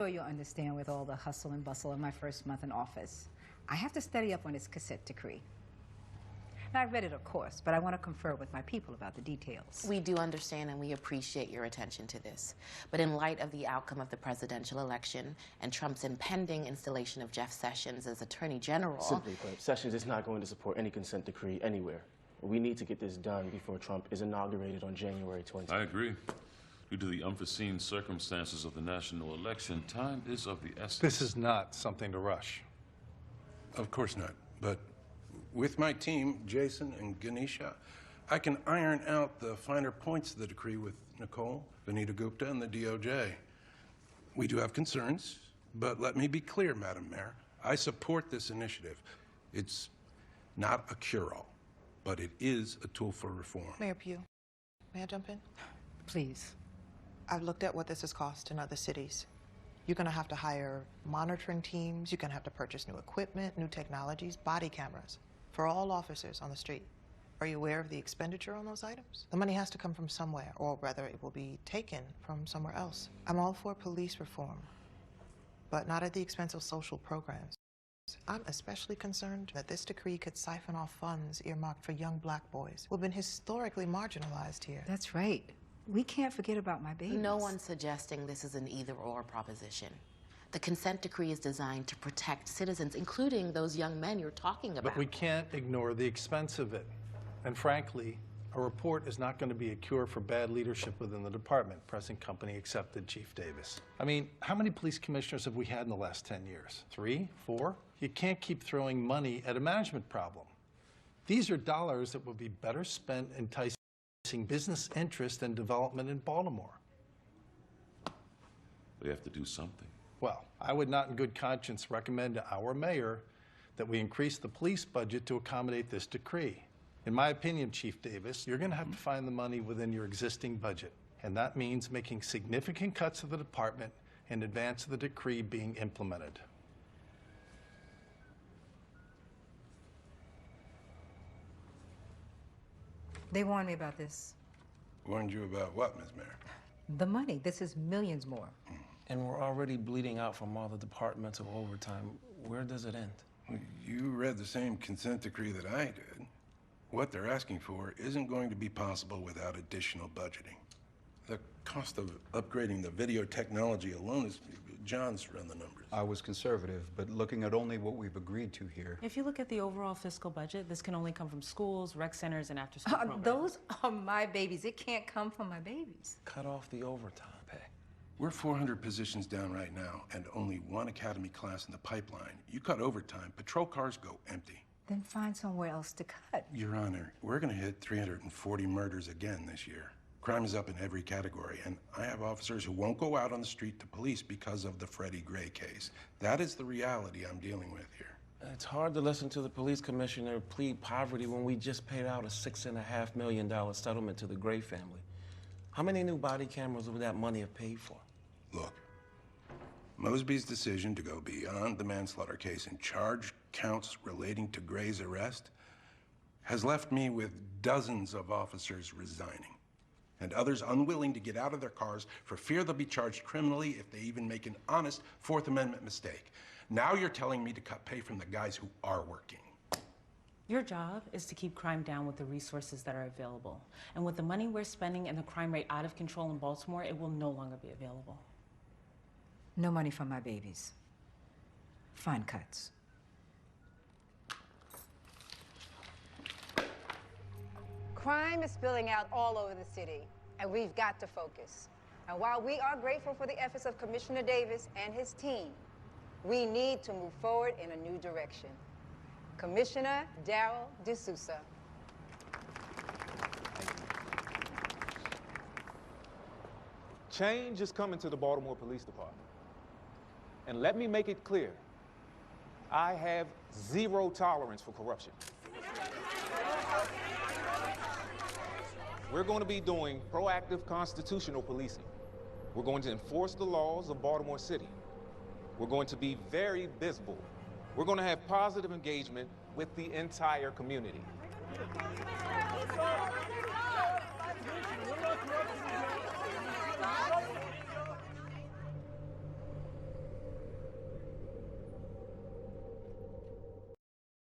sure you'll understand with all the hustle and bustle of my first month in office, I have to study up on this consent decree. Now, I've read it, of course, but I want to confer with my people about the details. We do understand and we appreciate your attention to this. But in light of the outcome of the presidential election and Trump's impending installation of Jeff Sessions as Attorney General... Simply put, Sessions is not going to support any consent decree anywhere. We need to get this done before Trump is inaugurated on January 20th. I agree. Due to the unforeseen circumstances of the national election, time is of the essence. This is not something to rush. Of course not, but with my team, Jason and Ganesha, I can iron out the finer points of the decree with Nicole, Vanita Gupta, and the DOJ. We do have concerns, but let me be clear, Madam Mayor. I support this initiative. It's not a cure-all, but it is a tool for reform. Mayor Pugh, may I jump in? Please. I've looked at what this has cost in other cities. You're going to have to hire monitoring teams. You're going to have to purchase new equipment, new technologies, body cameras for all officers on the street. Are you aware of the expenditure on those items? The money has to come from somewhere, or rather it will be taken from somewhere else. I'm all for police reform, but not at the expense of social programs. I'm especially concerned that this decree could siphon off funds earmarked for young black boys who have been historically marginalized here. That's right. We can't forget about my babies. No one's suggesting this is an either-or proposition. The consent decree is designed to protect citizens, including those young men you're talking about. But we can't ignore the expense of it. And frankly, a report is not going to be a cure for bad leadership within the department, present company accepted, Chief Davis. I mean, how many police commissioners have we had in the last 10 years? 3, 4? You can't keep throwing money at a management problem. These are dollars that would be better spent enticing business interest and development in Baltimore. We have to do something. Well, I would not in good conscience recommend to our mayor that we increase the police budget to accommodate this decree. In my opinion, Chief Davis, you're going to have to find the money within your existing budget. And that means making significant cuts to the department in advance of the decree being implemented. They warned me about this. Warned you about what, Ms. Mayor? The money. This is millions more. And we're already bleeding out from all the departmental overtime. Where does it end? You read the same consent decree that I did. What they're asking for isn't going to be possible without additional budgeting. The cost of upgrading the video technology alone is, John's run the numbers. I was conservative, but looking at only what we've agreed to here. If you look at the overall fiscal budget, this can only come from schools, rec centers, and after-school programs. Those are my babies. It can't come from my babies. Cut off the overtime pay. We're 400 positions down right now and only one academy class in the pipeline. You cut overtime, patrol cars go empty. Then find somewhere else to cut. Your Honor, we're going to hit 340 murders again this year. Crime is up in every category, and I have officers who won't go out on the street to police because of the Freddie Gray case. That is the reality I'm dealing with here. It's hard to listen to the police commissioner plead poverty when we just paid out a $6.5 million settlement to the Gray family. How many new body cameras would that money have paid for? Look, Mosby's decision to go beyond the manslaughter case and charge counts relating to Gray's arrest has left me with dozens of officers resigning and others unwilling to get out of their cars for fear they'll be charged criminally if they even make an honest Fourth Amendment mistake. Now you're telling me to cut pay from the guys who are working. Your job is to keep crime down with the resources that are available. And with the money we're spending and the crime rate out of control in Baltimore, it will no longer be available. No money for my babies. Fine cuts. Crime is spilling out all over the city, and we've got to focus. And while we are grateful for the efforts of Commissioner Davis and his team, we need to move forward in a new direction. Commissioner Darryl D'Souza. Change is coming to the Baltimore Police Department. And let me make it clear, I have zero tolerance for corruption. We're going to be doing proactive constitutional policing. We're going to enforce the laws of Baltimore City. We're going to be very visible. We're going to have positive engagement with the entire community.